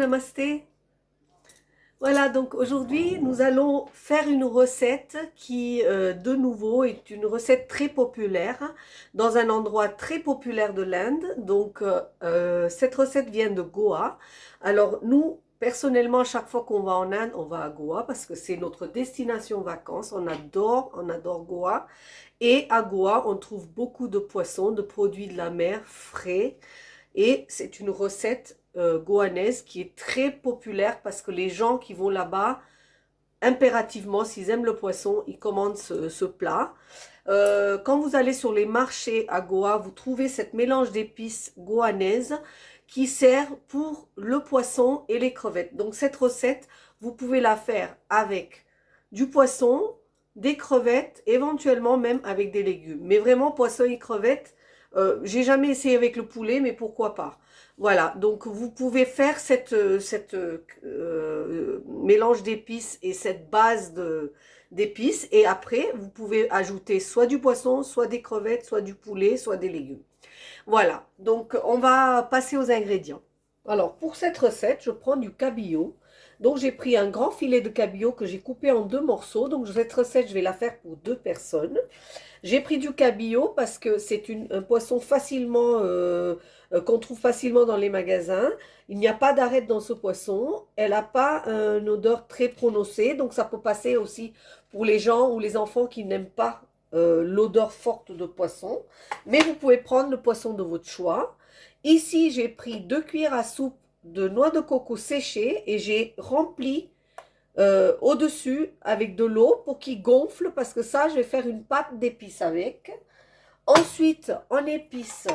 namasté. Voilà, donc aujourd'hui, nous allons faire une recette qui, de nouveau, est une recette très populaire dans un endroit très populaire de l'Inde. Donc, cette recette vient de Goa. Alors, nous, personnellement, à chaque fois qu'on va en Inde, on va à Goa parce que c'est notre destination vacances. On adore Goa. Et à Goa, on trouve beaucoup de poissons, de produits de la mer frais. Et c'est une recette goanaise qui est très populaire parce que les gens qui vont là-bas, impérativement, s'ils aiment le poisson, ils commandent ce plat. Quand vous allez sur les marchés à Goa, vous trouvez cette mélange d'épices goanaise qui sert pour le poisson et les crevettes. Donc cette recette, vous pouvez la faire avec du poisson, des crevettes, éventuellement même avec des légumes. Mais vraiment, poisson et crevettes, j'ai jamais essayé avec le poulet, mais pourquoi pas. Voilà, donc vous pouvez faire cette mélange d'épices et cette base d'épices. Et après, vous pouvez ajouter soit du poisson, soit des crevettes, soit du poulet, soit des légumes. Voilà, donc on va passer aux ingrédients. Alors, pour cette recette, je prends du cabillaud. Donc, j'ai pris un grand filet de cabillaud que j'ai coupé en 2 morceaux. Donc, cette recette, je vais la faire pour 2 personnes. J'ai pris du cabillaud parce que c'est un poisson facilement qu'on trouve facilement dans les magasins. Il n'y a pas d'arête dans ce poisson. Elle n'a pas une odeur très prononcée, donc ça peut passer aussi pour les gens ou les enfants qui n'aiment pas l'odeur forte de poisson. Mais vous pouvez prendre le poisson de votre choix. Ici, j'ai pris 2 cuillères à soupe de noix de coco séchées et j'ai rempli au-dessus avec de l'eau pour qu'il gonfle parce que ça, je vais faire une pâte d'épices avec. Ensuite, en épices,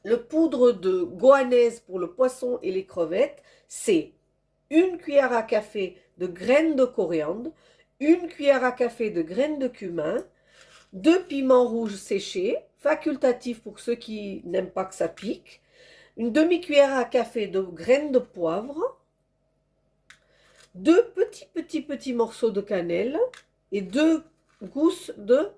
le poudre de goanaise pour le poisson et les crevettes, c'est 1 cuillère à café de graines de coriandre, 1 cuillère à café de graines de cumin, 2 piments rouges séchés, facultatifs pour ceux qui n'aiment pas que ça pique, une demi-cuillère à café de graines de poivre, 2 petits morceaux de cannelle et 2 gousses de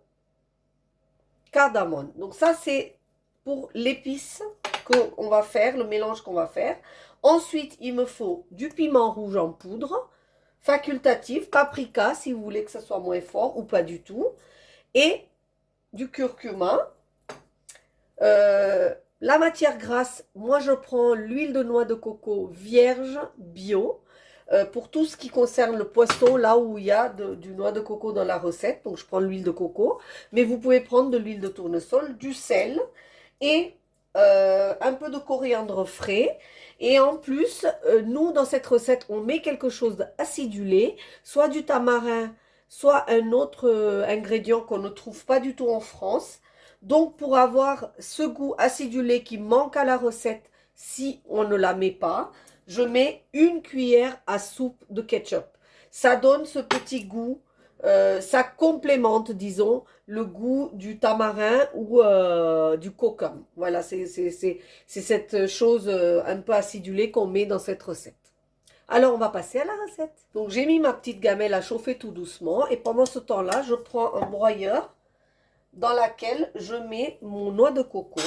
cardamome. Donc ça, c'est pour l'épice qu'on va faire, le mélange qu'on va faire. Ensuite, il me faut du piment rouge en poudre, facultatif, paprika si vous voulez que ça soit moins fort ou pas du tout, et du curcuma. La matière grasse, moi je prends l'huile de noix de coco vierge bio. Pour tout ce qui concerne le poisson, là où il y a du noix de coco dans la recette, donc je prends l'huile de coco, mais vous pouvez prendre de l'huile de tournesol, du sel et un peu de coriandre frais. Et en plus, nous, dans cette recette, on met quelque chose d'acidulé, soit du tamarin, soit un autre ingrédient qu'on ne trouve pas du tout en France. Donc, pour avoir ce goût acidulé qui manque à la recette, si on ne la met pas, je mets 1 cuillère à soupe de ketchup. Ça donne ce petit goût, ça complémente, disons, le goût du tamarin ou du coca. Voilà, c'est cette chose un peu acidulée qu'on met dans cette recette. Alors, on va passer à la recette. Donc, j'ai mis ma petite gamelle à chauffer tout doucement. Et pendant ce temps-là, je prends un broyeur dans lequel je mets mon noix de coco.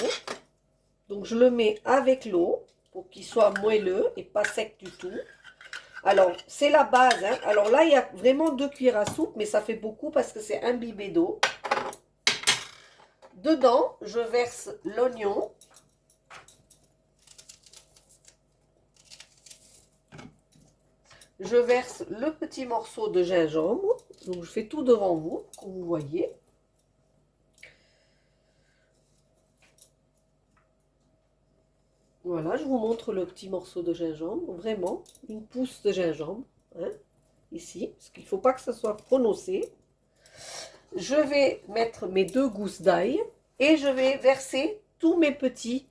Donc, je le mets avec l'eau pour qu'il soit moelleux et pas sec du tout. Alors, c'est la base. Hein. Alors là, il y a vraiment 2 cuillères à soupe, mais ça fait beaucoup parce que c'est imbibé d'eau. Dedans, je verse l'oignon. Je verse le petit morceau de gingembre. Donc, je fais tout devant vous, comme vous voyez. Voilà, je vous montre le petit morceau de gingembre, vraiment, une pousse de gingembre, hein, ici, parce qu'il ne faut pas que ça soit prononcé. Je vais mettre mes 2 gousses d'ail et je vais verser tous mes petits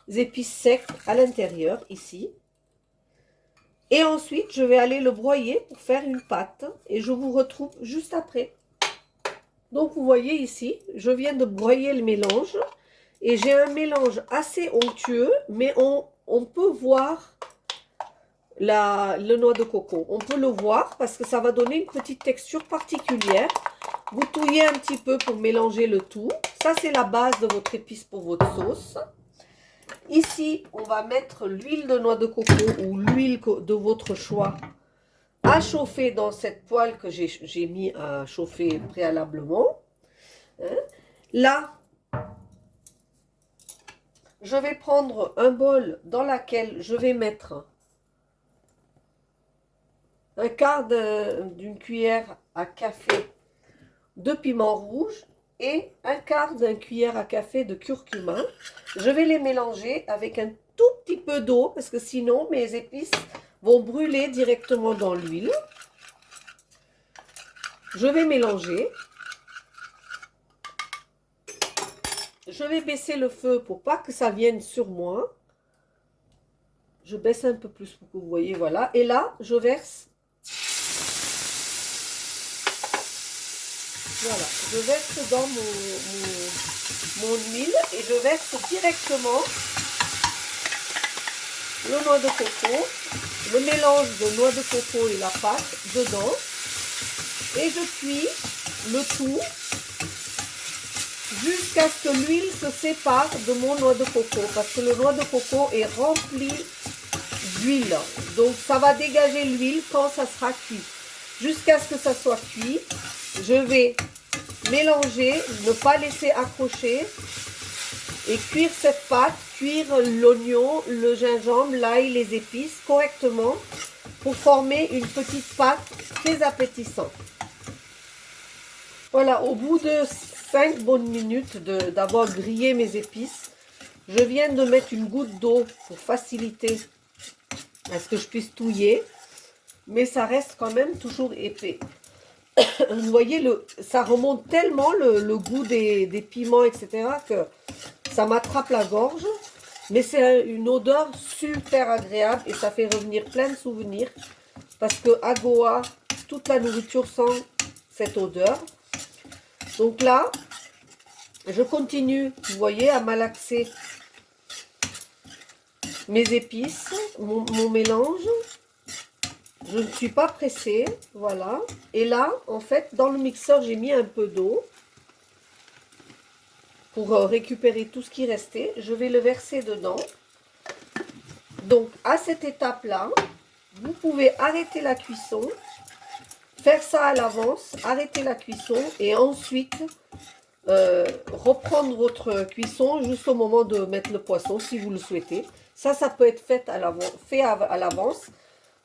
épices secs à l'intérieur, ici. Et ensuite, je vais aller le broyer pour faire une pâte et je vous retrouve juste après. Donc, vous voyez ici, je viens de broyer le mélange. Et j'ai un mélange assez onctueux, mais on peut voir le noix de coco. On peut le voir parce que ça va donner une petite texture particulière. Vous touillez un petit peu pour mélanger le tout. Ça, c'est la base de votre épice pour votre sauce. Ici, on va mettre l'huile de noix de coco ou l'huile de votre choix à chauffer dans cette poêle que j'ai mis à chauffer préalablement. Hein. Là, je vais prendre un bol dans lequel je vais mettre un quart d'une cuillère à café de piment rouge et un quart d'une cuillère à café de curcuma. Je vais les mélanger avec un tout petit peu d'eau parce que sinon mes épices vont brûler directement dans l'huile. Je vais mélanger. Je vais baisser le feu pour pas que ça vienne sur moi. Je baisse un peu plus pour que vous voyez, voilà. Et là, je verse. Voilà, je verse dans mon huile et je verse directement le noix de coco, le mélange de noix de coco et la pâte dedans. Et je cuis le tout jusqu'à ce que l'huile se sépare de mon noix de coco. Parce que le noix de coco est rempli d'huile. Donc ça va dégager l'huile quand ça sera cuit. Jusqu'à ce que ça soit cuit, je vais mélanger, ne pas laisser accrocher et cuire cette pâte, cuire l'oignon, le gingembre, l'ail, les épices correctement pour former une petite pâte très appétissante. Voilà, au bout de 5 bonnes minutes d'avoir grillé mes épices, je viens de mettre une goutte d'eau pour faciliter à ce que je puisse touiller, mais ça reste quand même toujours épais. Vous voyez, ça remonte tellement le goût des piments, etc., que ça m'attrape la gorge. Mais c'est une odeur super agréable et ça fait revenir plein de souvenirs. Parce que à Goa, toute la nourriture sent cette odeur. Donc là, je continue, vous voyez, à malaxer mes épices, mon mélange. Je ne suis pas pressée, voilà. Et là, en fait, dans le mixeur, j'ai mis un peu d'eau pour récupérer tout ce qui restait. Je vais le verser dedans. Donc, à cette étape-là, vous pouvez arrêter la cuisson, faire ça à l'avance, arrêter la cuisson et ensuite reprendre votre cuisson juste au moment de mettre le poisson, si vous le souhaitez. Ça peut être fait à l'avance.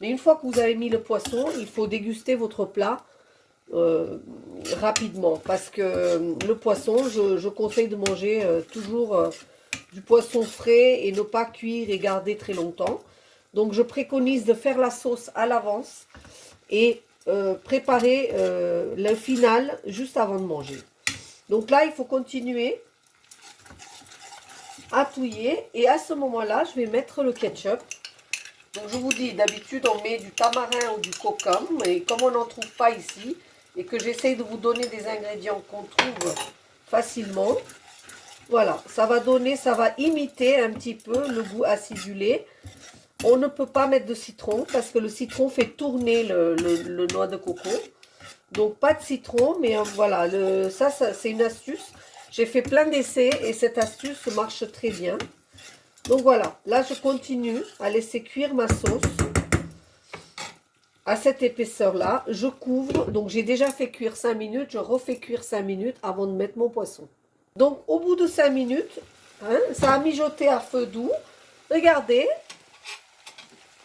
Mais une fois que vous avez mis le poisson, il faut déguster votre plat rapidement. Parce que le poisson, je conseille de manger toujours du poisson frais et ne pas cuire et garder très longtemps. Donc je préconise de faire la sauce à l'avance et préparer le final juste avant de manger. Donc là, il faut continuer à touiller. Et à ce moment-là, je vais mettre le ketchup. Donc je vous dis, d'habitude on met du tamarin ou du kokum, mais comme on n'en trouve pas ici, et que j'essaye de vous donner des ingrédients qu'on trouve facilement, voilà, ça va imiter un petit peu le goût acidulé. On ne peut pas mettre de citron, parce que le citron fait tourner le noix de coco. Donc pas de citron, mais voilà, ça c'est une astuce. J'ai fait plein d'essais et cette astuce marche très bien. Donc voilà, là je continue à laisser cuire ma sauce à cette épaisseur-là. Je couvre, donc j'ai déjà fait cuire 5 minutes, je refais cuire 5 minutes avant de mettre mon poisson. Donc au bout de 5 minutes, hein, ça a mijoté à feu doux. Regardez,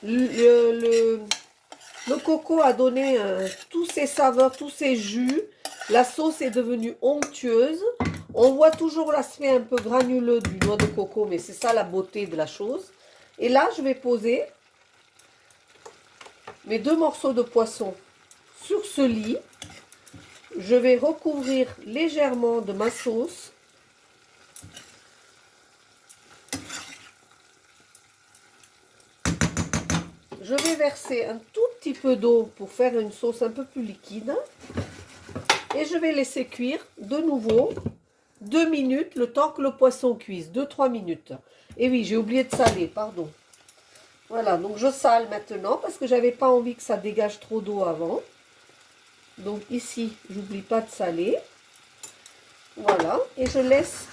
le coco a donné tous ses saveurs, tous ses jus. La sauce est devenue onctueuse. On voit toujours l'aspect un peu granuleux du noix de coco, mais c'est ça la beauté de la chose. Et là, je vais poser mes 2 morceaux de poisson sur ce lit. Je vais recouvrir légèrement de ma sauce. Je vais verser un tout petit peu d'eau pour faire une sauce un peu plus liquide. Et je vais laisser cuire de nouveau 2 minutes, le temps que le poisson cuise, 2-3 minutes. Et oui, j'ai oublié de saler, pardon. Voilà, donc je sale maintenant parce que j'avais pas envie que ça dégage trop d'eau avant. Donc ici, j'oublie pas de saler. Voilà, et je laisse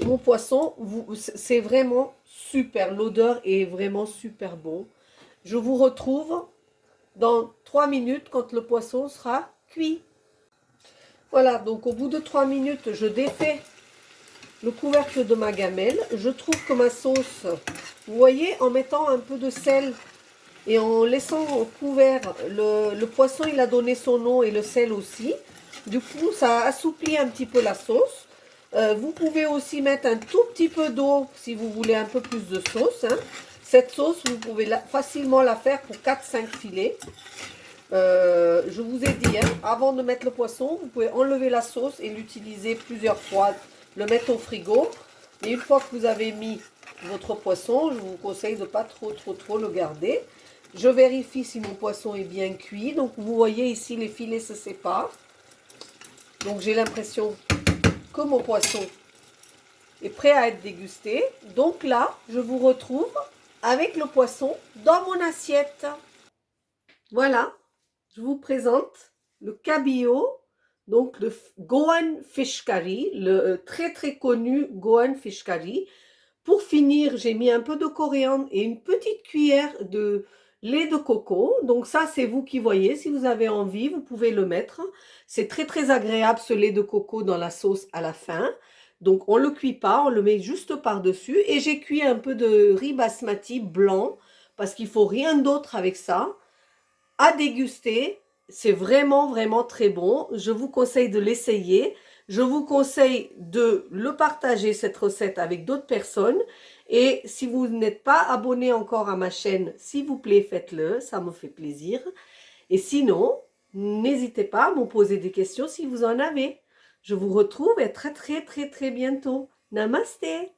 mon poisson, c'est vraiment super. L'odeur est vraiment super bon. Je vous retrouve dans 3 minutes quand le poisson sera cuit. Voilà, donc au bout de 3 minutes, je défais le couvercle de ma gamelle. Je trouve que ma sauce, vous voyez, en mettant un peu de sel et en laissant couvert, le poisson, il a donné son nom et le sel aussi. Du coup, ça assouplit un petit peu la sauce. Vous pouvez aussi mettre un tout petit peu d'eau si vous voulez un peu plus de sauce. Hein. Cette sauce, vous pouvez facilement la faire pour 4-5 filets. Je vous ai dit, hein, avant de mettre le poisson, vous pouvez enlever la sauce et l'utiliser plusieurs fois, le mettre au frigo. Et une fois que vous avez mis votre poisson, je vous conseille de ne pas trop le garder. Je vérifie si mon poisson est bien cuit. Donc vous voyez ici, les filets se séparent. Donc j'ai l'impression que mon poisson est prêt à être dégusté. Donc là, je vous retrouve avec le poisson dans mon assiette. Voilà, je vous présente le cabillaud, donc le Goan Fish Curry, le très connu Goan Fish Curry. Pour finir, j'ai mis un peu de coriandre et une petite cuillère de lait de coco. Donc ça, c'est vous qui voyez. Si vous avez envie, vous pouvez le mettre. C'est très agréable ce lait de coco dans la sauce à la fin. Donc on ne le cuit pas, on le met juste par-dessus. Et j'ai cuit un peu de riz basmati blanc parce qu'il ne faut rien d'autre avec ça. À déguster, c'est vraiment très bon. Je vous conseille de l'essayer. Je vous conseille de le partager, cette recette, avec d'autres personnes. Et si vous n'êtes pas abonné encore à ma chaîne, s'il vous plaît, faites-le. Ça me fait plaisir. Et sinon, n'hésitez pas à me poser des questions si vous en avez. Je vous retrouve très bientôt. Namasté!